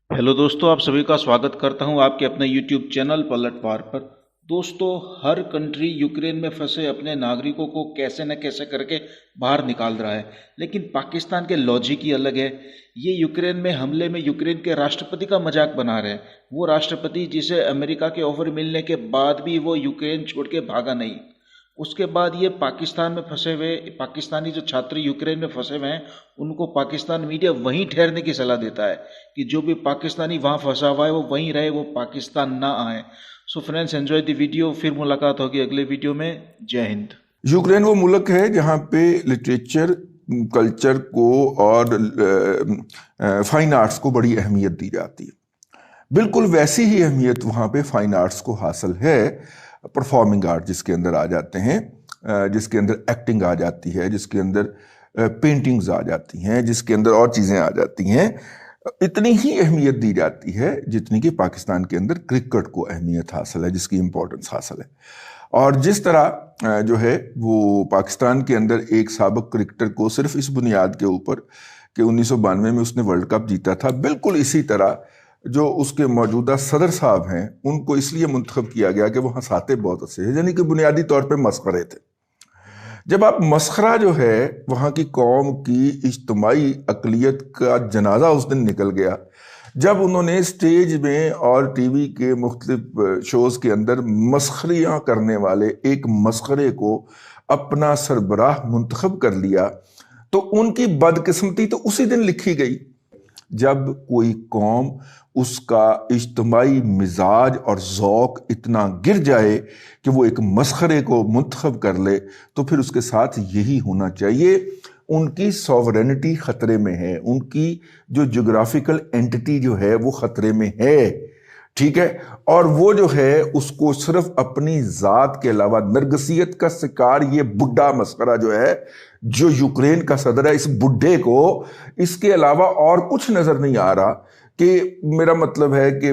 Hello दोस्तों, आप सभी का स्वागत करता हूं आपके अपने यूट्यूब चैनल पलटवार पर। दोस्तों, हर कंट्री यूक्रेन में फंसे अपने नागरिकों को कैसे न कैसे करके बाहर निकाल रहा है, लेकिन पाकिस्तान के लॉजिक ही अलग है। ये यूक्रेन में हमले में यूक्रेन के राष्ट्रपति का मजाक बना रहे हैं। वो राष्ट्रपति जिसे अमेरिका के ऑफर मिलने के बाद भी वो यूक्रेन छोड़ के भागा नहीं। उसके बाद ये पाकिस्तान में फंसे हुए पाकिस्तानी जो छात्र यूक्रेन में फंसे हुए हैं, उनको पाकिस्तान मीडिया वहीं ठहरने की सलाह देता है कि जो भी पाकिस्तानी वहाँ फंसा हुआ है वो वहीं रहे, वो पाकिस्तान ना आए। So friends, enjoy the video. फिर मुलाकात होगी अगले वीडियो में। जय हिंद। यूक्रेन वो मुल्क है जहाँ पे लिटरेचर, कल्चर को और फाइन आर्ट्स को बड़ी अहमियत दी जाती है। बिल्कुल वैसी ही अहमियत वहाँ पे फाइन आर्ट्स को हासिल है। परफॉर्मिंग आर्ट जिसके अंदर आ जाते हैं, जिसके अंदर एक्टिंग आ जाती है, जिसके अंदर पेंटिंग्स आ जाती हैं, जिसके अंदर और चीज़ें आ जाती हैं, इतनी ही अहमियत दी जाती है जितनी कि पाकिस्तान के अंदर क्रिकेट को अहमियत हासिल है, जिसकी इम्पोर्टेंस हासिल है। और जिस तरह जो है वो पाकिस्तान के अंदर एक साबिक क्रिकेटर को सिर्फ इस बुनियाद के ऊपर कि 1992 में उसने वर्ल्ड कप जीता था, बिल्कुल इसी तरह जो उसके मौजूदा सदर साहब हैं उनको इसलिए मुंतखब किया गया कि वो हंसाते बहुत अच्छे हैं, यानी कि बुनियादी तौर पे मस्खरे थे। जब आप मस्खरा जो है वहाँ की कौम की इज्तमाई अकलियत का जनाजा उस दिन निकल गया, जब उन्होंने स्टेज में और टीवी के मुख्तलिफ शोज़ के अंदर मस्खरियाँ करने वाले एक मस्खरे को अपना सरबराह मुंतखब कर लिया, तो उनकी बदकिस्मती तो उसी दिन लिखी गई। जब कोई कौम उसका इज्तमाई मिजाज और ज़ौक़ इतना गिर जाए कि वो एक मस्खरे को मुंतखब कर ले, तो फिर उसके साथ यही होना चाहिए। उनकी सॉवरेनिटी ख़तरे में है, उनकी जो जोग्राफिकल एंटिटी जो है वो ख़तरे में है, ठीक है। और वो जो है उसको सिर्फ अपनी ज़ात के अलावा नरगसियत का शिकार ये बुढ़ा मस्खरा जो है, जो यूक्रेन का सदर है, इस बुढ़े को इसके अलावा और कुछ नज़र नहीं आ रहा कि मेरा मतलब है कि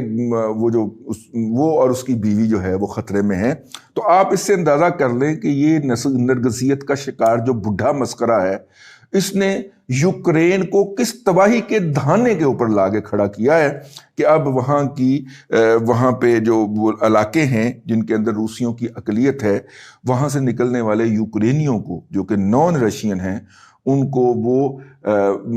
वो और उसकी बीवी जो है वो ख़तरे में है। तो आप इससे अंदाज़ा कर लें कि ये नरगसियत का शिकार जो बुढ़ा मस्करा है, इसने यूक्रेन को किस तबाही के धाने के ऊपर लाके खड़ा किया है कि अब वहाँ पे जो वो इलाके हैं जिनके अंदर रूसियों की अकलियत है, वहाँ से निकलने वाले यूक्रेनियों को जो कि नॉन रशियन हैं, उनको वो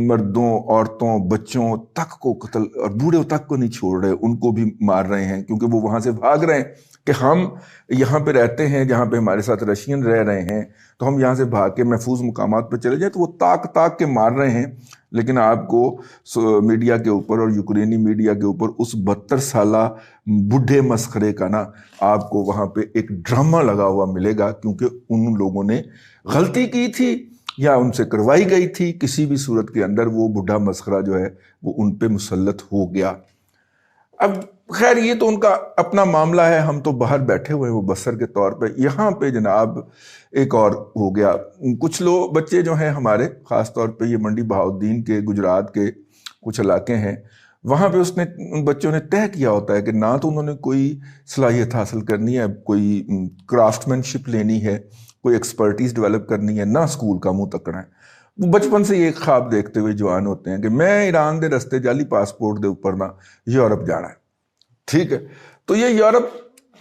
मर्दों, औरतों, बच्चों तक को कत्ल और बूढ़ों तक को नहीं छोड़ रहे, उनको भी मार रहे हैं, क्योंकि वो वहाँ से भाग रहे हैं कि हम यहाँ पे रहते हैं जहाँ पे हमारे साथ रशियन रह रहे हैं, तो हम यहाँ से भाग के महफूज मुकामात पर चले जाएं। तो वो ताक ताक के मार रहे हैं। लेकिन आपको मीडिया के ऊपर और यूक्रेनी मीडिया के ऊपर उस 72 साला बूढ़े मस्खरे का ना आपको वहाँ पे एक ड्रामा लगा हुआ मिलेगा, क्योंकि उन लोगों ने गलती की थी या उनसे करवाई गई थी। किसी भी सूरत के अंदर वो बूढ़ा मस्खरा जो है वो उन पे मुसल्लत हो गया। अब खैर ये तो उनका अपना मामला है, हम तो बाहर बैठे हुए हैं वो बसर के तौर पे। यहाँ पे जनाब एक और हो गया। कुछ लोग बच्चे जो हैं हमारे, ख़ास तौर पे ये मंडी बहाउद्दीन के, गुजरात के कुछ इलाके हैं, वहाँ पे उन बच्चों ने तय किया होता है कि ना तो उन्होंने कोई सलाहियत हासिल करनी है, कोई क्राफ्टमैनशिप लेनी है, कोई एक्सपर्टीज़ डेवलप करनी है, ना स्कूल का मुंह तकना है। वो बचपन से ये ख्वाब देखते हुए जवान होते हैं कि मैं ईरान के रस्ते जाली पासपोर्ट के ऊपर ना यूरोप जाना है, ठीक है। तो ये यूरोप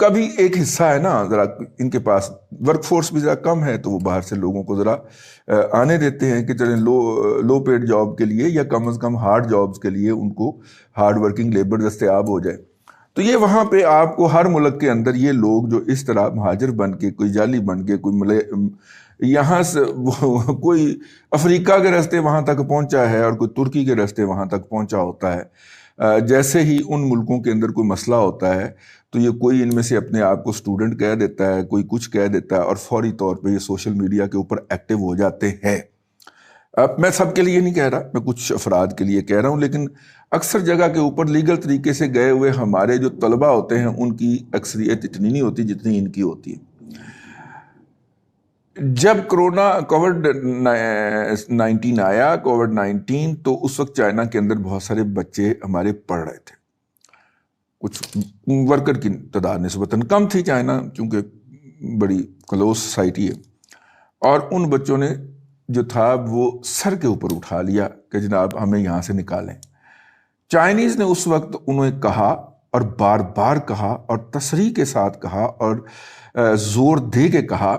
का भी एक हिस्सा है ना, ज़रा इनके पास वर्कफोर्स भी ज़रा कम है, तो वो बाहर से लोगों को ज़रा आने देते हैं कि चलें लो पेड जॉब के लिए या कम से कम हार्ड जॉब्स के लिए उनको हार्ड वर्किंग लेबर दस्तयाब हो जाए। तो ये वहाँ पे आपको हर मुल्क के अंदर ये लोग जो इस तरह महाजर बन के, कोई जाली बन के, कोई यहाँ से कोई अफ्रीका के रास्ते वहाँ तक पहुँचा है और कोई तुर्की के रास्ते वहाँ तक पहुँचा होता है। जैसे ही उन मुल्कों के अंदर कोई मसला होता है तो ये कोई इनमें से अपने आप को स्टूडेंट कह देता है, कोई कुछ कह देता है, और फौरी तौर पे ये सोशल मीडिया के ऊपर एक्टिव हो जाते हैं। अब मैं सबके लिए नहीं कह रहा, मैं कुछ अफराद के लिए कह रहा हूँ, लेकिन अक्सर जगह के ऊपर लीगल तरीके से गए हुए हमारे जो तलबा होते हैं उनकी अक्सरियत इतनी नहीं होती जितनी इनकी होती है। जब कोविड-19 आया, कोविड-19, तो उस वक्त चाइना के अंदर बहुत सारे बच्चे हमारे पढ़ रहे थे। कुछ वर्कर की तादाद निस्बतन कम थी, चाइना चूँकि बड़ी क्लोज सोसाइटी है, और उन बच्चों ने जो था वो सर के ऊपर उठा लिया कि जनाब हमें यहाँ से निकालें। چائنیز نے اس وقت انہیں کہا اور بار بار کہا اور تصریح کے ساتھ کہا اور زور دے کے کہا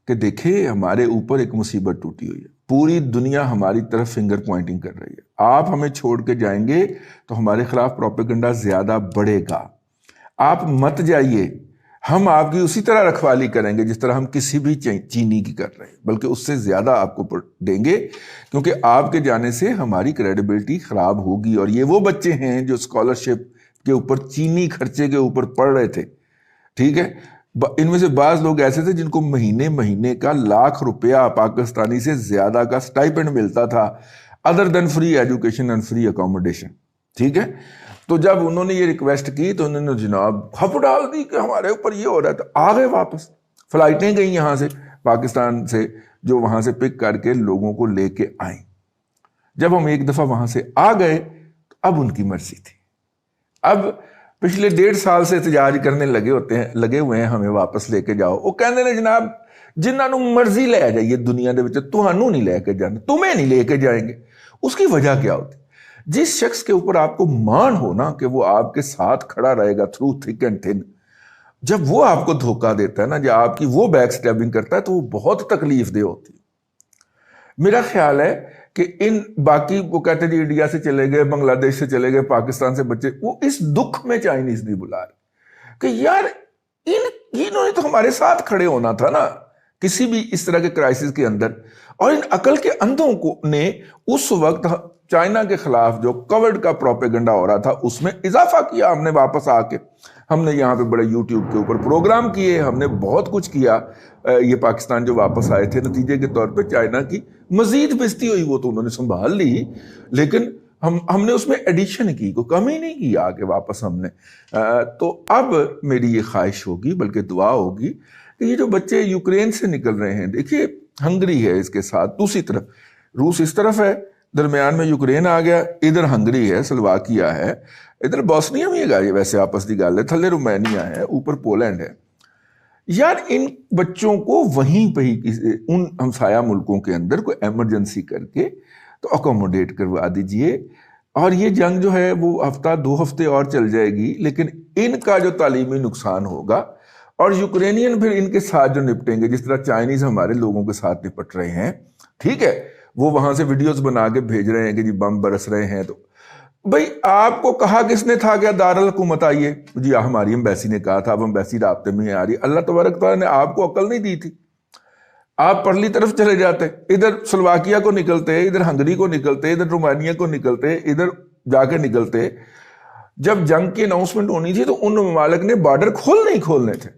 کہ دیکھیں ہمارے اوپر ایک مصیبت ٹوٹی ہوئی ہے، پوری دنیا ہماری طرف فنگر پوائنٹنگ کر رہی ہے، آپ ہمیں چھوڑ کے جائیں گے تو ہمارے خلاف پروپیگنڈا زیادہ بڑھے گا، آپ مت جائیے، ہم آپ کی اسی طرح رکھوالی کریں گے جس طرح ہم کسی بھی چینی کی کر رہے ہیں، بلکہ اس سے زیادہ آپ کو دیں گے، کیونکہ آپ کے جانے سے ہماری کریڈیبلٹی خراب ہوگی۔ اور یہ وہ بچے ہیں جو اسکالرشپ کے اوپر چینی خرچے کے اوپر پڑھ رہے تھے، ٹھیک ہے، ان میں سے بعض لوگ ایسے تھے جن کو مہینے کا ₹1,00,000 پاکستانی سے زیادہ کا سٹائپنڈ ملتا تھا، other than free education and free accommodation, ٹھیک ہے۔ تو جب انہوں نے یہ ریکویسٹ کی تو انہوں نے جناب کھپ ڈال دی کہ ہمارے اوپر یہ ہو رہا ہے، تو آ گئے واپس، فلائٹیں گئیں یہاں سے پاکستان سے، جو وہاں سے پک کر کے لوگوں کو لے کے آئیں۔ جب ہم ایک دفعہ وہاں سے آ گئے تو اب ان کی مرضی تھی، اب پچھلے 1.5 سال سے احتجاج کرنے لگے ہوئے ہیں ہمیں واپس لے کے جاؤ۔ وہ کہنے نے جناب جنہاں نوں مرضی لے جائیے دنیا دے وچ، تہانوں نہیں لے کے جانا، تمہیں نہیں لے کے جائیں گے۔ اس کی وجہ کیا ہوتی؟ جس شخص کے اوپر آپ کو مان ہو نا کہ وہ آپ کے ساتھ کھڑا رہے گا تھرو تھک اینڈ تھن، جب وہ آپ کو دھوکہ دیتا ہے نا، جب آپ کی وہ بیک سٹیبنگ کرتا ہے تو وہ بہت تکلیف دہ ہوتی ہے۔ میرا خیال ہے کہ ان باقی وہ کہتے ہیں جی انڈیا سے چلے گئے، بنگلہ دیش سے چلے گئے، پاکستان سے بچے، وہ اس دکھ میں چائنیز نہیں بلا رہے کہ یار انہوں نے تو ہمارے ساتھ کھڑے ہونا تھا نا کسی بھی اس طرح کے کرائسس کے اندر۔ اور ان عقل کے اندھوں نے اس وقت چائنا کے خلاف جو کووڈ کا پروپیگنڈا ہو رہا تھا اس میں اضافہ کیا۔ ہم نے واپس آ کے ہم نے یہاں پہ بڑے یوٹیوب کے اوپر پروگرام کیے، ہم نے بہت کچھ کیا۔ یہ پاکستان جو واپس آئے تھے نتیجے کے طور پہ چائنا کی مزید بےزتی ہوئی، وہ تو انہوں نے سنبھال لی، لیکن ہم نے اس میں ایڈیشن کی، کوئی کمی نہیں کی آگے واپس ہم نے۔ تو اب میری یہ خواہش ہوگی بلکہ دعا ہوگی کہ یہ جو بچے یوکرین سے نکل رہے ہیں، دیکھیے ہنگری ہے اس کے ساتھ، دوسری طرف روس اس طرف ہے، درمیان میں یوکرین آ گیا، ادھر ہنگری ہے، سلواکیا ہے، ادھر بوسنیا بھی ہے، ویسے آپس کی گل ہے، تھلے رومینیا ہے، اوپر پولینڈ ہے۔ یار ان بچوں کو وہیں پہ ہی ان ہمسایہ ملکوں کے اندر کوئی ایمرجنسی کر کے تو اکوموڈیٹ کروا دیجئے۔ اور یہ جنگ جو ہے وہ ہفتہ 2 ہفتے اور چل جائے گی، لیکن ان کا جو تعلیمی نقصان ہوگا اور یوکرینین پھر ان کے ساتھ جو نپٹیں گے، جس طرح چائنیز ہمارے لوگوں کے ساتھ نپٹ رہے ہیں، ٹھیک ہے، وہ وہاں سے ویڈیوز بنا کے بھیج رہے ہیں کہ جی بم برس رہے ہیں، تو بھئی آپ کو کہا کس نے تھا کہ دارالحکومت آئیے؟ جی ہماری امبیسی نے کہا تھا، اب امبیسی رابطے میں آ رہی۔ اللہ تبارک تعالیٰ نے آپ کو عقل نہیں دی تھی، آپ پرلی طرف چلے جاتے، ادھر سلواکیا کو نکلتے، ادھر ہنگری کو نکلتے، ادھر رومانیہ کو نکلتے، ادھر جا کے نکلتے۔ جب جنگ کی اناؤنسمنٹ ہونی تھی تو ان ممالک نے بارڈر کھولنے تھے،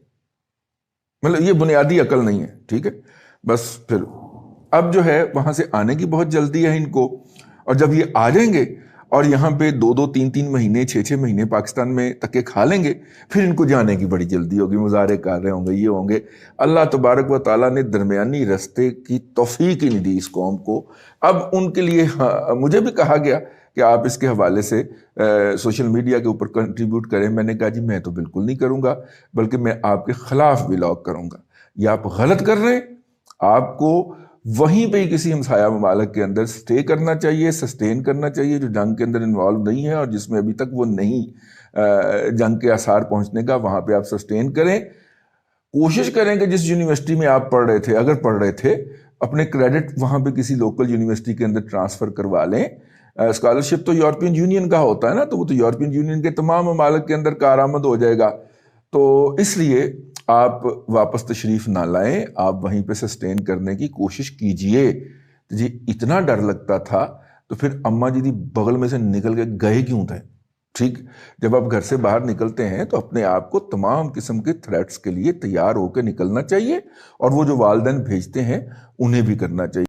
مطلب یہ بنیادی عقل نہیں ہے، ٹھیک ہے۔ بس پھر اب جو ہے وہاں سے آنے کی بہت جلدی ہے ان کو، اور جب یہ آ جائیں گے اور یہاں پہ 2-2 3-3 مہینے 6-6 مہینے پاکستان میں تکے کھا لیں گے، پھر ان کو جانے کی بڑی جلدی ہوگی، مظاہرے کر رہے ہوں گے، یہ ہوں گے۔ اللہ تبارک و تعالیٰ نے درمیانی رستے کی توفیق ہی نہیں دی اس قوم کو۔ اب ان کے لیے مجھے بھی کہا گیا کہ آپ اس کے حوالے سے سوشل میڈیا کے اوپر کنٹریبیوٹ کریں، میں نے کہا جی میں تو بالکل نہیں کروں گا، بلکہ میں آپ کے خلاف ولاگ کروں گا۔ یہ آپ غلط کر رہے ہیں، آپ کو وہیں پہ ہی کسی ہمسایہ ممالک کے اندر سٹے کرنا چاہیے، سسٹین کرنا چاہیے، جو جنگ کے اندر انوالو نہیں ہے اور جس میں ابھی تک وہ نہیں جنگ کے آثار پہنچنے کا، وہاں پہ آپ سسٹین کریں۔ کوشش کریں کہ جس یونیورسٹی میں آپ پڑھ رہے تھے، اگر پڑھ رہے تھے، اپنے کریڈٹ وہاں پہ کسی لوکل یونیورسٹی کے اندر ٹرانسفر کروا لیں۔ اسکالرشپ تو یورپین یونین کا ہوتا ہے نا، تو وہ تو یورپین یونین کے تمام ممالک کے اندر کارآمد ہو جائے گا، تو اس لیے آپ واپس تشریف نہ لائیں، آپ وہیں پہ سسٹین کرنے کی کوشش کیجئے۔ جی اتنا ڈر لگتا تھا تو پھر اماں جی دی بغل میں سے نکل کے گئے کیوں تھے؟ ٹھیک، جب آپ گھر سے باہر نکلتے ہیں تو اپنے آپ کو تمام قسم کے تھریٹس کے لیے تیار ہو کے نکلنا چاہیے، اور وہ جو والدین بھیجتے ہیں انہیں بھی کرنا چاہیے۔